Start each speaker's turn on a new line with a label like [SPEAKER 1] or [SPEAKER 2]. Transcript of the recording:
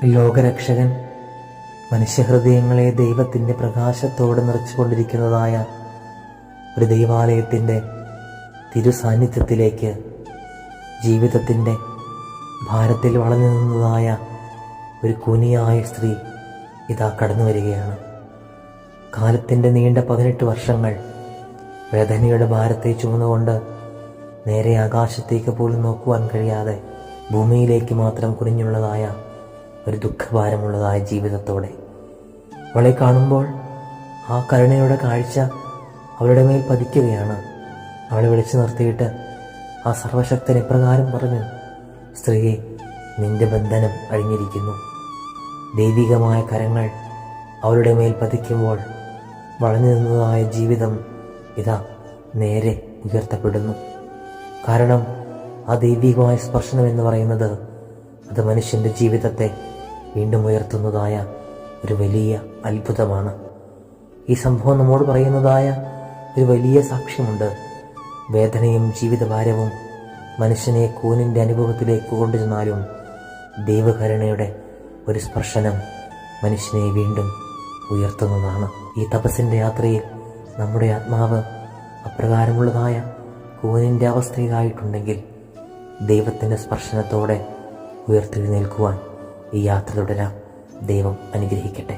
[SPEAKER 1] ലോകരക്ഷകൻ മനുഷ്യഹൃദയങ്ങളെ ദൈവത്തിൻ്റെ പ്രകാശത്തോടെ നിറച്ചുകൊണ്ടിരിക്കുന്നതായ ഒരു ദൈവാലയത്തിൻ്റെ തിരുസാന്നിധ്യത്തിലേക്ക് ജീവിതത്തിൻ്റെ ഭാരത്തിൽ വളർന്നു നിന്നതായ ഒരു കൂനിയായ സ്ത്രീ ഇതാ കടന്നു വരികയാണ്. കാലത്തിൻ്റെ നീണ്ട 18 വർഷങ്ങൾ വേദനയുടെ ഭാരത്തെ ചുമന്നുകൊണ്ട് നേരെ ആകാശത്തേക്ക് പോലും നോക്കുവാൻ കഴിയാതെ ഭൂമിയിലേക്ക് മാത്രം കുനിഞ്ഞുള്ളതായ ഒരു ദുഃഖഭാരമുള്ളതായ ജീവിതത്തോടെ അവളെ കാണുമ്പോൾ ആ കരുണയുടെ കാഴ്ച അവളുടെ മേൽ പതിക്കുകയാണ്. അവളെ വിളിച്ചു നിർത്തിയിട്ട് ആ സർവശക്തൻ ഇപ്രകാരം പറഞ്ഞു, സ്ത്രീയെ, നിന്റെ ബന്ധനം അഴിഞ്ഞിരിക്കുന്നു. ദൈവികമായ കരങ്ങൾ അവളുടെ മേൽ പതിക്കുമ്പോൾ വളഞ്ഞു നിന്നതായ ജീവിതം ഇതാ നേരെ ഉയർത്തപ്പെടുന്നു. കാരണം ആ ദൈവികമായ സ്പർശനം എന്ന് പറയുന്നത് അത് മനുഷ്യൻ്റെ ജീവിതത്തെ വീണ്ടും ഉയർത്തുന്നതായ ഒരു വലിയ അത്ഭുതമാണ്. ഈ സംഭവം നമ്മോട് പറയുന്നതായ ഒരു വലിയ സാക്ഷ്യമുണ്ട്. വേദനയും ജീവിതഭാരവും മനുഷ്യനെ കൂനിൻ്റെ അനുഭവത്തിലേക്ക് കൊണ്ടുചെന്നാലും ദൈവകരുണയുടെ ഒരു സ്പർശനം മനുഷ്യനെ വീണ്ടും ഉയർത്തുന്നതാണ്. ഈ തപസ്സിൻ്റെ യാത്രയിൽ നമ്മുടെ ആത്മാവ് അപ്രകാരമുള്ളതായ കൂനിൻ്റെ അവസ്ഥയിലായിട്ടുണ്ടെങ്കിൽ ദൈവത്തിൻ്റെ സ്പർശനത്തോടെ ഉയർത്തെഴുന്നേൽക്കുവാൻ ഈ യാത്ര തുടരാം. ദൈവം അനുഗ്രഹിക്കട്ടെ.